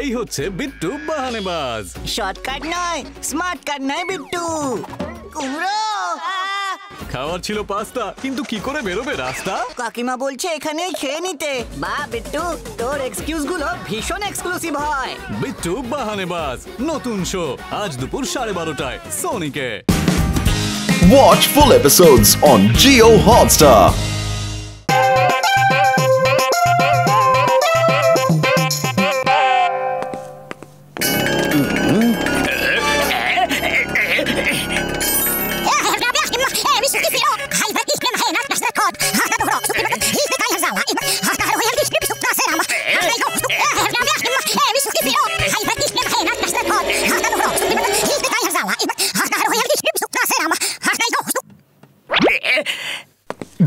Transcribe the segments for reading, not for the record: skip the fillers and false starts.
এই হচ্ছে বিট্টু বাহানেবাজ। শর্টকাট নয়, স্মার্ট কাট নয় বিট্টু। কুমড়ো খাওয়ার ছিল পাস্তা, কিন্তু কি করে বেরোবে রাস্তা? কাকিমা বলছে এখানেই খেয়ে নিতে। বা বিট্টু, তোর এক্সকিউজ গুলো ভীষণ এক্সক্লুসিভ হয়। বিট্টু বাহানেবাজ নতুন শো আজ দুপুর 12:30টায় সোনিকে। Watch full episodes on Jio Hotstar.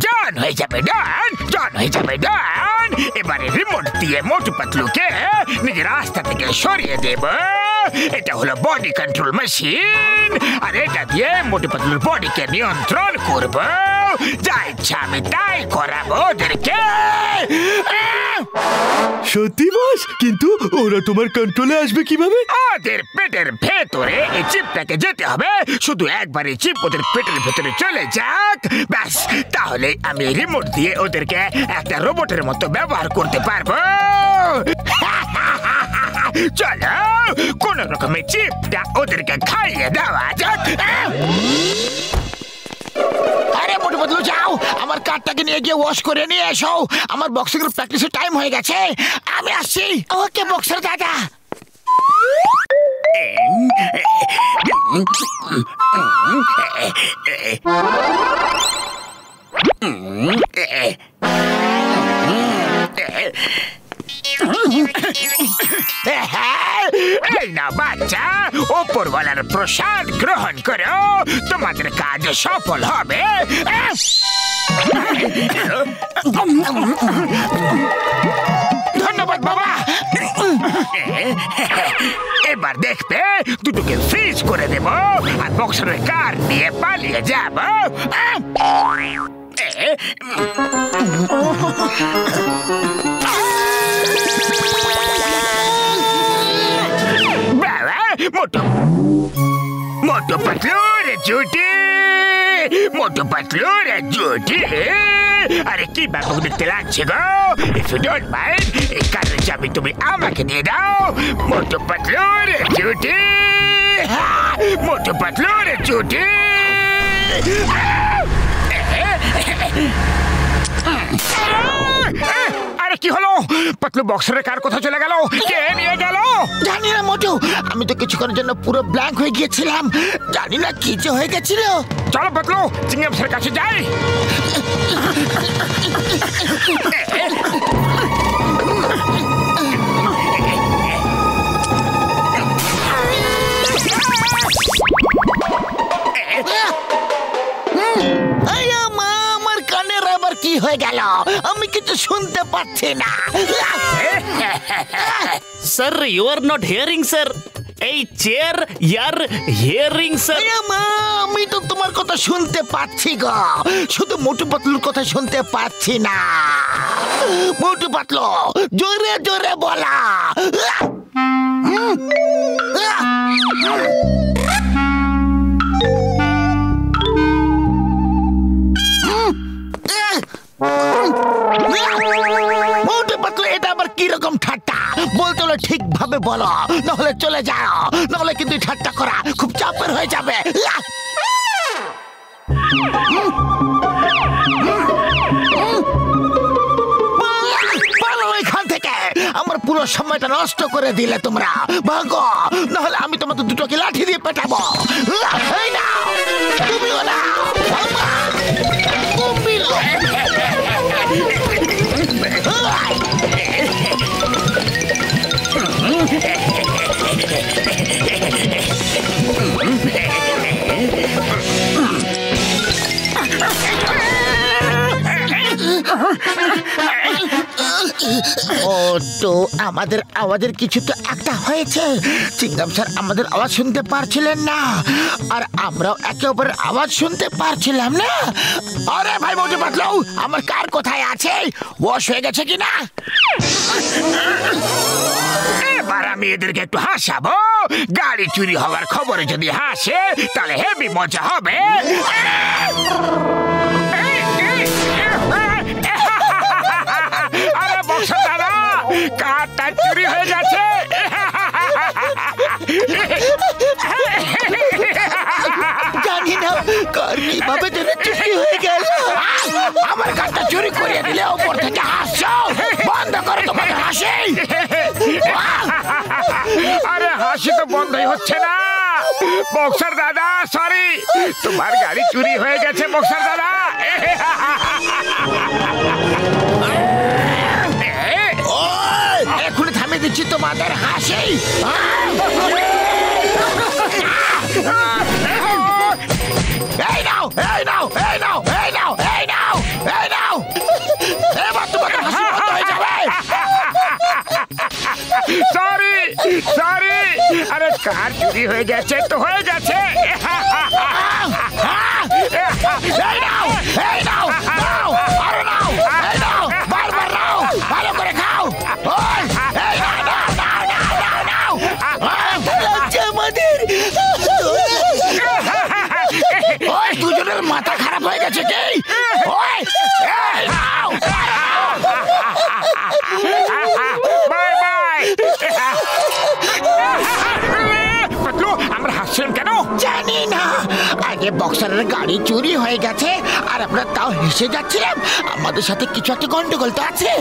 জান হয়ে যাবে ডান। এবারে রিমোট দিয়ে মোটু পাতলুকে নিজের রাস্তা থেকে সরিয়ে দেব। এটা হলো বডি কন্ট্রোল মেশিন, আর এটা দিয়ে মোটু পাতলুর বডিকে নিয়ন্ত্রণ করব। যা ইচ্ছা আমি তাই করাবো ওদেরকে। সত্যি বস, কিন্তু ওরা তোমার কন্ট্রোলে আসবে কিভাবে? ওদের পেটের ভেতরে এই চিপটাকে যেতে হবে। শুধু একবার এই চিপ ওদের পেটের ভেতরে চলে যাক, ব্যাস, তাহলে আমি রিমোট দিয়ে ওদেরকে একটা রোবটের মতো ব্যবহার করতে পারবো। চলো কোন রকমের চিপটা ওদেরকে খাইয়ে দেওয়া যাক। আরে মোটু পাতলু, যাও আমার কারটাকে নিয়ে গিয়ে ওয়াশ করে নিয়ে এসো। আমার বক্সিং এর প্র্যাকটিসের টাইম হয়ে গেছে, আমি আসছি। ওকে বক্সার দাদা। এই না বাচ্চা, ওপরওয়ালার প্রসাদ গ্রহণ করো, তোমাদের কাজ সফল হবে। ধন্যবাদ বাবা। এবার দেখবে দুটোকে ফ্রিজ করে দেব, আর বক্সারের কার নিয়ে পালিয়ে যাব। বাবা, মোটু পাতলুর জুটি। আরে কি ব্যাপক দেখতে লাগছে গো। ইফ ইউ ডোন্ট মাইন্ড, এই কারের চাবি তুমি আমাকে দিয়ে দাও। মোটু পাতলুর জুটি। আরে কি হলো? পাতলু বক্সের কার কোথায় চলে গেল? কে নিয়ে গেল? জানি না মোটু, আমি তো কিছুক্ষণের জন্য পুরো ব্ল্যাঙ্ক হয়ে গিয়েছিলাম। জানি না কি যে হয়ে গেছিল। চলো পাতলু, চিংগাম স্যারের কাছে যাই। আমার কানের আবার কি হয়ে গেল? আমি কিছু শুনতে পাচ্ছি না। Sir, you are not hearing, sir. এই চেয়ার ইয়ার হিয়ারিং স্যার। আমি তো তোমার কথা শুনতে পাচ্ছি গো, শুধু মোটু পাতলুর কথা শুনতে পাচ্ছি না। মোটু পাতলু, জোরে জোরে বলা। মোটু পাতলু, এটা আবার কিরকম ঠাট্টা? বলতে হলে ঠিক ভাবে বলো, নাহলে চলে যাও। নাহলে কিন্তু ঠাট্টা করা খুব চাপের হয়ে যাবে। এখান থেকে আমার পুরো সময়টা নষ্ট করে দিলে তোমরা। ভাগো, নাহলে আমি তোমাদের দুটোকে লাঠি দিয়ে পেটাবো। এই নাও, তুমিও নাও। ও তো আমাদের আওয়াজের কিছু তো একটা হয়েছে। চিংগাম স্যার আমাদের আওয়াজ শুনতে পারছিলেন না, আর আমরাও একে অপরের আওয়াজ শুনতে পারছিলাম না। আরে ভাই মোটু পাতলু, আমার কার কোথায় আছে? ওয়াশ হয়ে গেছে কিনা? এবার আমি এদেরকে একটু হাসাবো। গাড়ি চুরি হওয়ার খবরে যদি হাসে তাহলে হেভি মজা হবে। আরে বক্সা দাদা, কারটা চুরি হয়ে গেছে। জানি না কার কিভাবে যেন চুরি হয়ে গেল। আমার কারটা চুরি করিয়ে দিলে ওপর থেকে হাসছো। বন্ধ করো তোমাদের হাসি। আরে হাসি তো বন্ধই হচ্ছে না। বক্সার দাদা সরি, তোমার গাড়ি চুরি হয়ে গেছে বক্সার দাদা। এখন থামিয়ে দিচ্ছি তোমাদের হাসি। এই নাও, এই নাও, এই নাও, এই নাও, এই নাও, এই নাও। এবার তোমাদের হাসি বন্ধ হয়ে যাবে। সরি সরি, আরে কার চুরি হয়ে গেছে তো হয়ে গেছে। এই নাও, এই নাও, নাও, আরো নাও, এই নাও, বারবার নাও, ভালো করে খাও। ওই, এই নাও, নাও, নাও, নাও, নাও, নাও। লাগছে আমাদের। ওই দুজনের মাথা খারাপ হয়ে গেছে কি? ওই, এই নাও। Bye bye. পাতলু, আমরা হাসছেন কেন? জানি না, আগে বক্সারের গাড়ি চুরি হয়ে গেছে আর আমরা তাও হেসে যাচ্ছিলাম। আমাদের সাথে কিছু একটা গন্ডগোল তো আছে।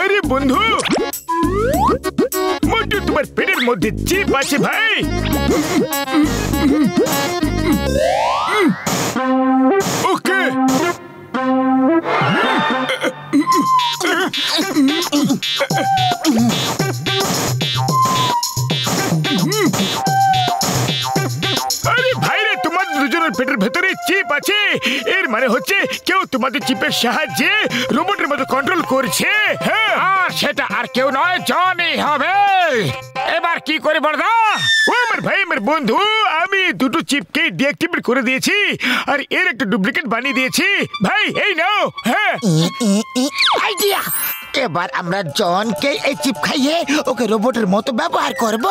আরে বন্ধু, মোটু তোমার পেটের মধ্যে চিপ আছে ভাই। ওকে আরে ভাই রে, তোমার দুজনের পেটের ভেতরে চিপ আছে। এর মানে হচ্ছে কেউ তোমাদের চিপের সাহায্যে রোবটের মতো কন্ট্রোল করছে। হ্যাঁ, আর সেটা আর কেউ নয়, জনি হবে। এবার কি করে বড়দা? ও আমার ভাই, আমার বন্ধু, আমি দুটো চিপকে ডিঅ্যাক্টিভেট করে দিয়েছি আর এর একটা ডুপ্লিকেট বানিয়ে দিয়েছি। ভাই এই নাও। হ্যাঁ, আইডিয়া। এবার আমরা জনকে এই চিপ খাইয়ে ওকে রোবটের মতো ব্যবহার করব।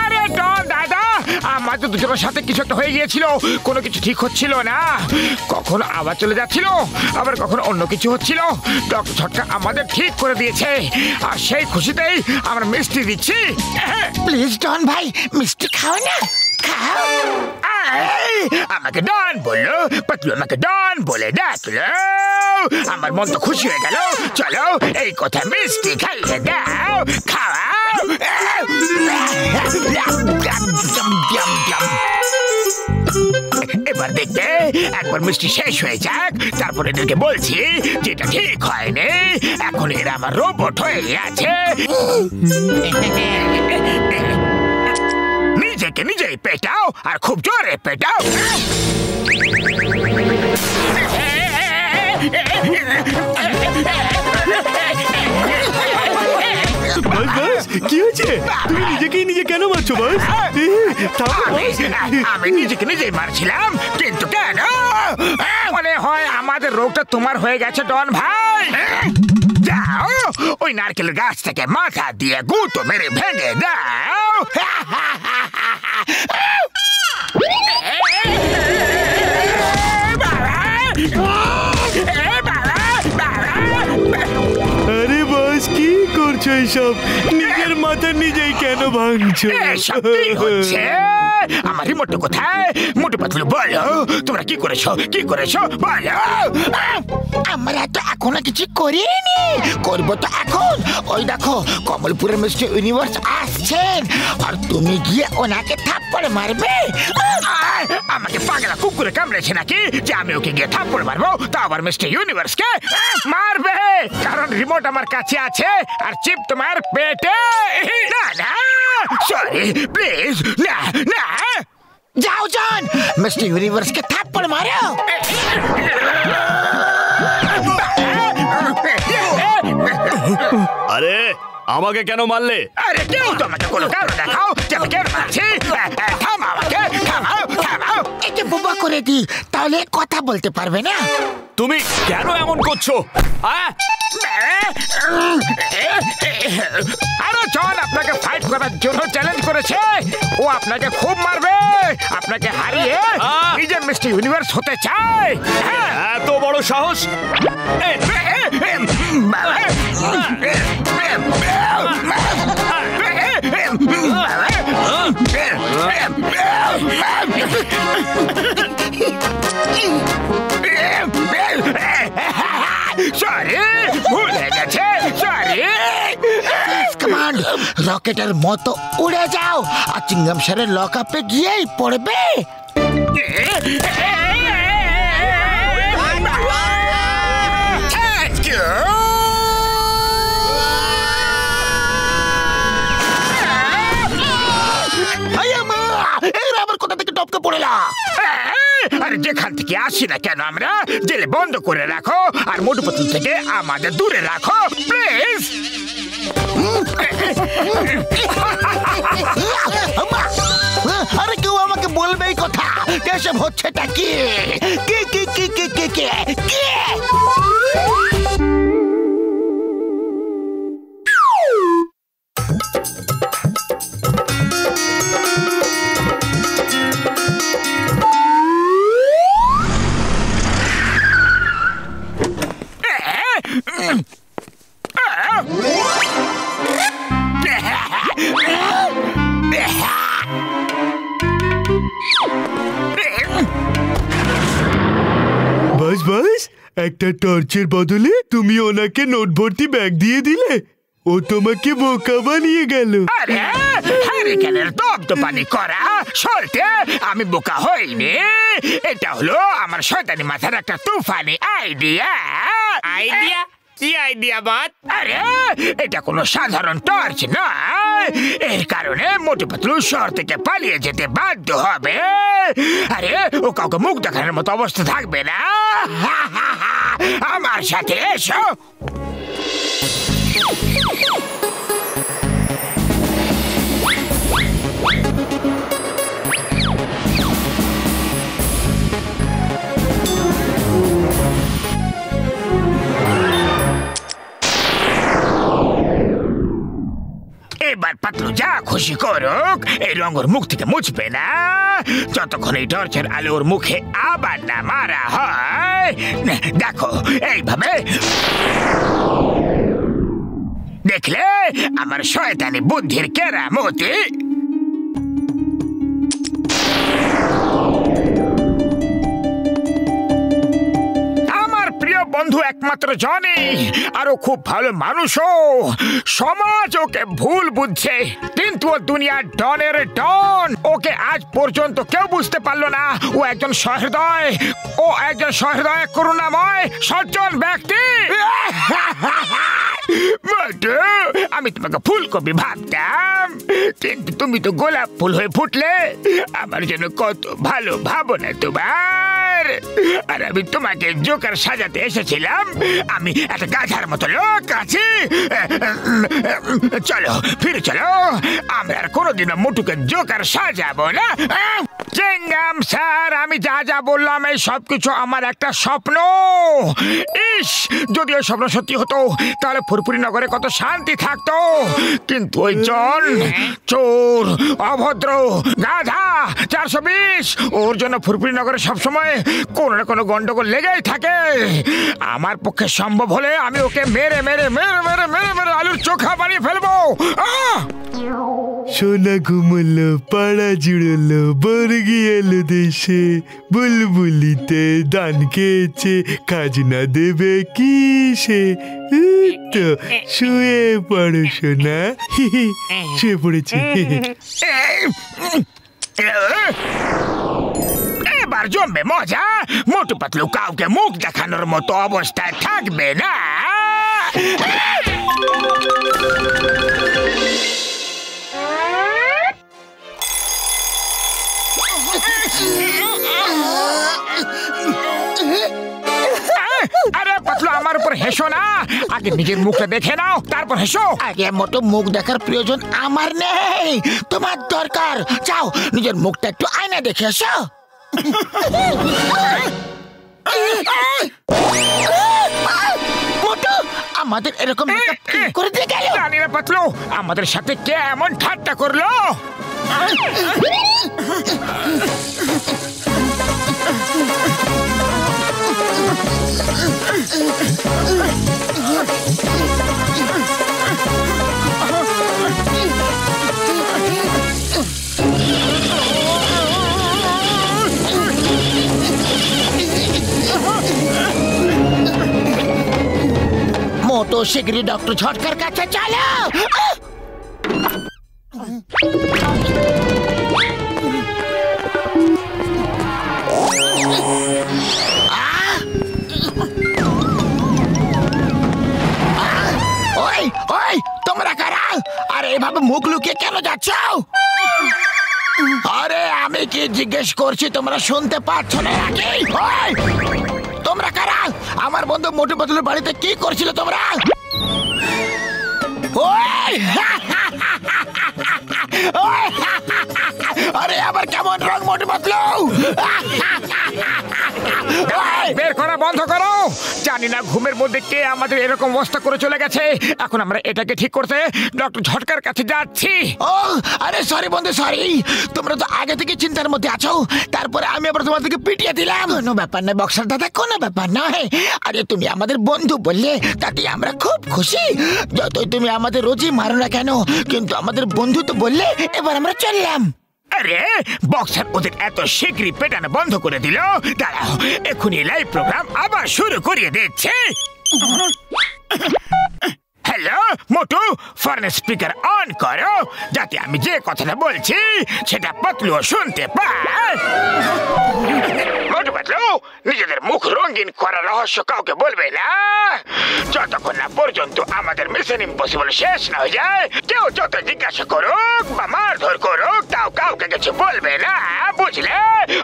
আরে ডন দাদা, আমাদের দুজনের সাথে কিছু একটা হয়ে গিয়েছিল। কোনো কিছু ঠিক হচ্ছিল না, কখনো আবার চলে যাচ্ছিল, আবার কখনো অন্য কিছু হচ্ছিল। ডক্টর ছটকা আমাদের ঠিক করে দিয়েছে আর সেই খুশিতেই আমরা মিষ্টি দিচ্ছি। প্লিজ ডন ভাই, মিষ্টি খাও না, খাও। আমাকে ডন বললো, পাতলু আমাকে ডন বলে ডাকলো। আমার মন তো খুশি হয়ে গেল। চলো এই কথা মিষ্টি খাইয়ে দাও, খাওয়াও। এবার দেখবে, একবার মিষ্টি শেষ হয়ে যাক, তারপরে এদেরকে বলছি যেটা ঠিক হয়নি। এখন এরা আমার রোবট হয়ে আছে। নিজেকে নিজেই পেটাও আর খুব জোরে পেটাও। বাস বাস, কি হয়েছে? তুমি নিজেকেই নিজে কেন মারছো বাস? আমি নিজেকে নিজেই মারছিলাম, কিন্তু কেন? মনে হয় আমাদের রোগটা তোমার হয়ে গেছে ডন ভাই। যাও ওই নারকেল গাছ থেকে মাথা দিয়ে গুঁতো মেরে ভেঙে দাও। আরে বাস, কি করছো এইসব? নিজের মাথা নিজেই কেন ভাঙছো? এসব কি হচ্ছে? আমার রিমোটটা কোথায়? মোটু পাতলু বলো, তোমরা কি করেছো? কি করেছো বলো। আমরা তো এখনো কিছু করিনি, করবো তো এখন। ওই দেখো, কমলপুরের মিস্টার ইউনিভার্স আসছেন আর তুমি গিয়ে ওনাকে থাপ্পড় মারবে। আমাকে পাগলা কুকুরে কামড়েছে নাকি যে আমি ওকে গিয়ে থাপ্পড় মারবো? তা আবার মিস্টার ইউনিভার্সকে মারবে, কারণ রিমোট আমার কাছে আছে আর চিপ তোমার পেটে। না না, সরি প্লিজ, না না। जाओ जॉन, मिस्टर यूनिवर्स के थप्पड़ मारो। আরে আমাকে কেন মারলে? আরে কেউ তোমাকে কোনো কারণ দেখাও যে আমি কেন মারছি। থামাও আমাকে, থামাও থামাও। একে বোবা করে দি, তাহলে কথা বলতে পারবে না। তুমি কেন এমন করছো? আরে জন আপনাকে ফাইট করার জন্য চ্যালেঞ্জ করেছে। ও আপনাকে খুব মারবে, আপনাকে হারিয়ে নিজের মিস্টার ইউনিভার্স হতে চায়। এত বড় সাহস! সরি, ভুল হয়ে গেছে, সরি। কমান্ড, রকেটের মতো উড়ে যাও আর চিংগাম স্যারের লক আপে গিয়েই পড়বে। আবার কোথা থেকে টপকে পড়েলা? আরে যেখান থেকে আসি না কেন আমরা জেলে বন্ধ করে রাখো আর মোটু পাতলু থেকে আমাদের দূরে রাখো প্লিজ। আরে কেউ আমাকে বলবে এই কথা, এসব হচ্ছেটা কি? কি কি কি কি কি কি কি? বাস বাস, একটা টর্চের বদলে তুমি ওনাকে নোট ভর্তি ব্যাগ দিয়ে দিলে। ও তোমাকে বোকা বানিয়ে গেল। আরে হ্যারিকেনের দপদপানি করা সরতে আমি বোকা হইনি। এটা হলো আমার শয়তানি মাথার একটা তুফানি আইডিয়া। আইডিয়া? কি আইডিয়া বাত? আরে এটা কোনো সাধারণ টর্চ নয়, এর কারণে মোটু পাতলু শহর থেকে পালিয়ে যেতে বাধ্য হবে। আরে ও কাউকে মুখ দেখানোর মতো অবস্থা থাকবে না। আমার সাথে এসো। এবার পাতলু যা খুশি করুক, এই রঙ ওর মুখ থেকে মুছবে না যতক্ষণ এই টর্চের আলো ওর মুখে আবার না মারা হয়। দেখো এইভাবে, দেখলে আমার শয়তানি বুদ্ধির কেরামতি। বন্ধু একমাত্র জনি, আরো খুব ভালো মানুষও। সমাজ ওকে ভুল বুঝছে, কিন্তু ও দুনিয়ার ডনের ডন। ওকে আজ পর্যন্ত কেউ বুঝতে পারলো না। ও একজন সহৃদয়, করুণাময় সজ্জন ব্যক্তি। আমি তোমাকে ফুলকপি ভাবতাম, কিন্তু তুমি তো গোলাপ ফুল হয়ে ফুটলে। আমার জন্য কত ভালো ভাবনা তোমার। আর আমি তোমাকে জোকার সাজাতে এসেছিলাম। আমি একটা গাধার মতো লোক আছি। চলো ফিরে চলো, আমরা আর কোনোদিনও মোটুকে জোকার সাজাবো না। চিংগাম স্যার, আমি যা যা বললাম এই সবকিছু আমার একটা স্বপ্ন। ইস, যদি ওই স্বপ্ন সত্যি হতো তাহলে ফুরফুরি নগরে কত শান্তি থাকতো। কিন্তু ওই জন, চোর, অভদ্র, গাধা 420, ওর জন্য ফুরফুরি নগরে সবসময় কোনো না কোনো গন্ডগোল লেগেই থাকে। আমার পক্ষে সম্ভব হলে আমি ওকে মেরে মেরে মেরে মেরে মেরে মেরে আলুর চোখা বানিয়ে ফেলবো। সোনা ঘুমলো, পাড়া জুড়লো, বর্গি এলো দেশে, বুলবুলিতে ধান খেয়েছে, খাজনা দেবে কিসে? তো শুয়ে পড়ো সোনা। শুয়ে পড়েছে। এবার জমবে মজা। মোটু পাতলু কাউকে মুখ দেখানোর মতো অবস্থায় থাকবে না। আরে পাতলু আমার উপর হেসো না, আগে নিজের মুখটা দেখে নাও তারপর হেসো। আগে মোটু মুখ দেখার প্রয়োজন আমার নেই, তোমার দরকার। যাও নিজের মুখটা একটু আয়না দেখে এসো। মোটু আমাদের এরকম মেকআপ কে করে দিয়ে গেল? জানি না পাতলু, আমাদের সাথে কে এমন ঠাট্টা করলো। মোটু শিগগিরই ডক্টর ঝটকার কাছে চলো। ওই ওই তোমরা কারা? আরে এভাবে মুখ লুকিয়ে কেন যাচ্ছ? আরে আমি কি জিজ্ঞেস করছি তোমরা শুনতে পাচ্ছ না নাকি? ওই তোমরা কারা? আমার বন্ধু মোটু পাতলুর বাড়িতে কি করছিল তোমরা? ওই আরে আবার কেমন রং মোটু পাতলু? বের করা বন্ধ করো। জানি না ঘুমের মধ্যে কে আমাদের এরকম অবস্থা করে চলে গেছে। এখন আমরা এটাকে ঠিক করতে ডক্টর ঝটকার কাছে যাচ্ছি। ও আরে সরি বন্ধু সরি, তোমরা তো আগে থেকে চিন্তার মধ্যে আছো, তারপরে আমি আবার তোমাদেরকে পিটিয়ে দিলাম। কোনো ব্যাপার নয় বক্সার দাদা, কোনো ব্যাপার নয়। আরে তুমি আমাদের বন্ধু বললে তাতে আমরা খুব খুশি। যতই তুমি আমাদের রোজই মারো না কেন, কিন্তু আমাদের বন্ধু তো বললে, এবার আমরা চললাম। আরে বক্সার ওদের এত শীঘ্রই পেটানো বন্ধ করে দিল। দাঁড়াও, এখনই লাইভ প্রোগ্রাম আবার শুরু করিয়ে দিচ্ছে। হ্যালো মোটু, ফোনের স্পিকার অন করো যাতে আমি যে কথাটা বলছি সেটা পাতলুও শুনতে পায়। মোটু পাতলু, নিজেদের মুখ রঙিন করার রহস্য কাউকে বলবে না যতক্ষণ না পর্যন্ত আমাদের মিশন ইম্পসিবল শেষ না হয়ে যায়। কেউ যত জিজ্ঞাসা করুক বা মারধর করুক, তাও কাউকে কিছু বলবে না, বুঝলে?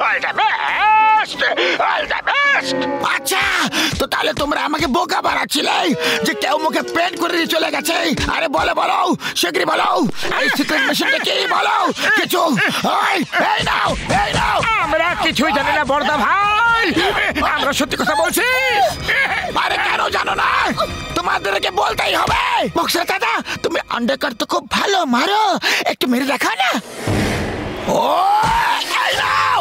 All the best, all the best. আচ্ছা, তো তাহলে তোমরা আমাকে বোকা বানাচ্ছিলে যে কেউ মুখে পেন্ট করে দিয়ে চলে গেছে। আরে বলো বলো, শিগগিরই বলো, এই সিক্রেট মেশিনটা কি? বলো কিছু। এই নাও, এই নাও। আমরা কিছুই জানি না বড়দা ভাই, আমরা সত্যি কথা বলছি। আরে কেন জানো না? তোমাদেরকে বলতেই হবে। বক্সার দাদা, তুমি আন্ডারকাট তো খুব ভালো মারো, একটু মেরে দেখা না। ও এই নাও।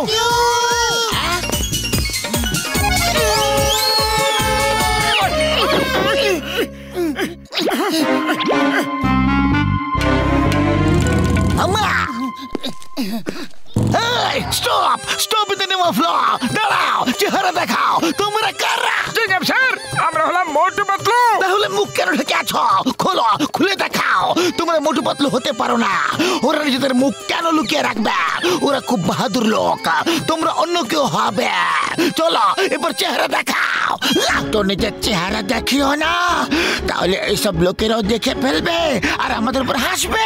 Stop stop in the name of law. দাঁড়াও, চেহারা দেখাও, তোমরা কারা? জিজ্ঞাসা স্যার, আমরা হলাম মোটু পাতলু। তাহলে মুখ কেন ঢেকে আছো? খোলো, খুলে দেখাও। তোমরা মোটু পাতলু হতে পারো না। ওরা নিজেদের মুখ কেন লুকিয়ে রাখবে? ওরা খুব বাহাদুর লোক, তোমরা অন্য কেউ হবে। চলো এবার চেহারা দেখাও। তো নিজের চেহারা দেখিও না, তাহলে এইসব লোকেরাও দেখে ফেলবে আর আমাদের উপর হাসবে।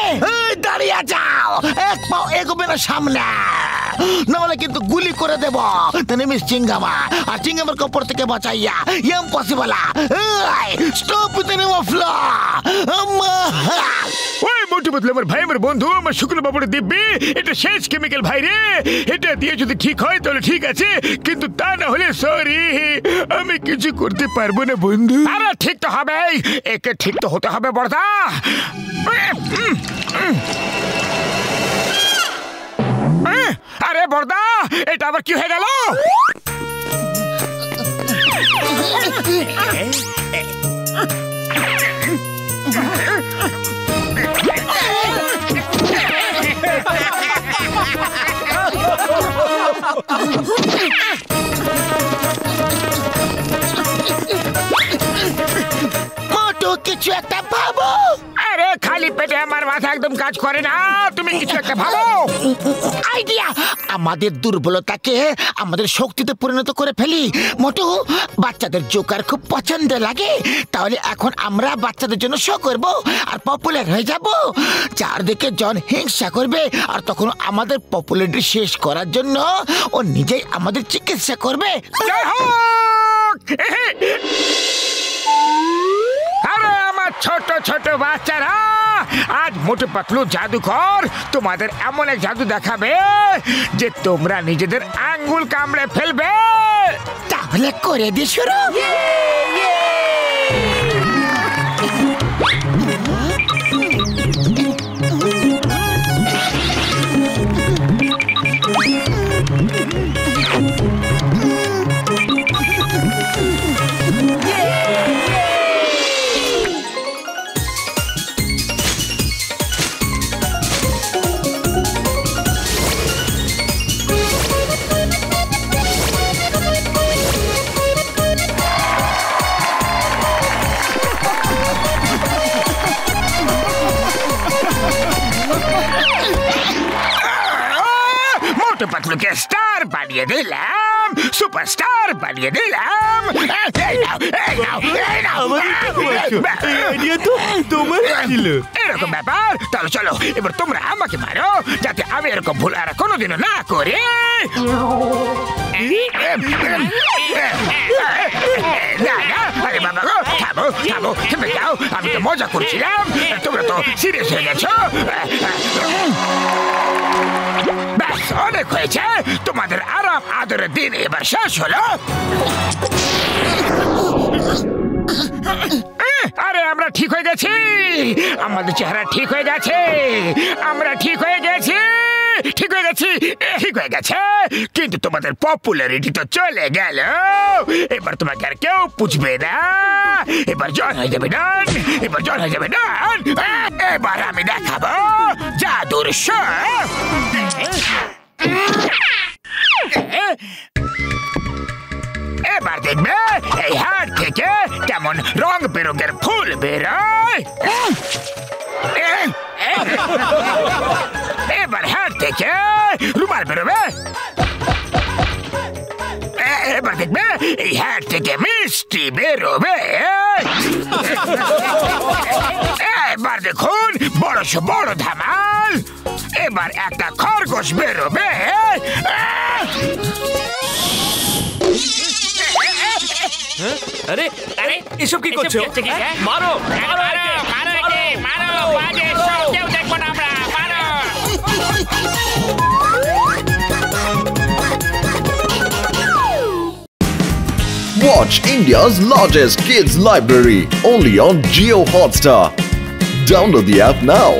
দাঁড়িয়ে যাও, এক পাও এগোবে না সামনে, নাহলে কিন্তু গুলি করে দেব। নেমিস চিঙ্গামা, আর চিঙ্গামার কপর থেকে বাঁচাইয়া impossible. Stop with the name of law. ওই মোটু পাতলু আমার ভাই, আমার বন্ধু, আমার শুক্র বাবুর দিব্যি, এটা শেষ কেমিক্যাল ভাই রে। এটা দিয়ে যদি ঠিক হয় তাহলে ঠিক আছে, কিন্তু তা না হলে সরি, আমি কিছু করতে পারবো না বন্ধু। আরে ঠিক তো হবেই, একে ঠিক তো হতে হবে বড়দা। আরে বড়দা, এটা আবার কি হয়ে গেল? মোটু কিছু একটা ভাবো। আরে খালি পেটে আমার মাথা একদম কাজ করে না। তুমি কিছু একটা ভাবো। আইডিয়া! আমাদের দুর্বলতাকে আমাদের শক্তিতে পরিণত করে ফেলি। মোটু, বাচ্চাদের জোকার খুব পছন্দ লাগে, তাহলে এখন আমরা বাচ্চাদের জন্য শো করব আর পপুলার হয়ে যাব। চারদিকে জন হিংসা করবে, আর তখন আমাদের পপুলারিটি শেষ করার জন্য ও নিজেই আমাদের চিকিৎসা করবে। জয় হোক! আরে আমার ছোট ছোট বাচ্চারা, আজ মোটু পাতলু জাদুকর তোমাদের এমন এক জাদু দেখাবে যে তোমরা নিজেদের আঙ্গুল কামড়ে ফেলবে। তাহলে করে দি শুরু। মোটু পাতলুকে স্টার বানিয়ে দিলাম, সুপারস্টার বানিয়ে দিলাম। এই নাও, এই নাও, এই নাও। এই আইডিয়া তো তোমার ছিল। এরকম ব্যাপার। তাহলে চলো এবার তোমরা আমাকে মারো, যাতে আমি এরকম ভুল আর কোনোদিনও না করি। না না, আরে বাবা গো, থামো থামো, থেমে যাও। আমি তো মজা করছিলাম, তোমরা তো সিরিয়াস হয়ে গেছো। ব্যাস, অনেক হয়েছে। তোমাদের আরাম আদরের দিন এবার শেষ হলো। আরে আমরা ঠিক হয়ে গেছি, আমাদের চেহারা ঠিক হয়ে গেছে, আমরা ঠিক হয়ে গেছি, ঠিক হয়ে গেছি, ঠিক হয়ে গেছে। কিন্তু তোমাদের পপুলারিটি তো চলে গেল। এবার তোমাকে আর কেউ পুছবে না। এবার জন হয়ে যাবে ডান, এবার জন হয়ে যাবে ডান। এবার আমি দেখাবো জাদুর শো। এবার দেখবে এই হাট থেকে কেমন রং বেরঙের ফুল বেরোয়। এবার হাট থেকে রুমাল বেরোবে। এবার দেখবে এই হাট থেকে মিষ্টি বেরোবে। এবার দেখুন বড় ধামাল, এবার একটা খরগোশ বেরোবে। আরে আরে এসব কি করছো? মারো মারো মারো, বাজে সব কেউ দেখবো না আমরা। মারো। Watch India's largest kids library only on Jio Hotstar. Download the app now.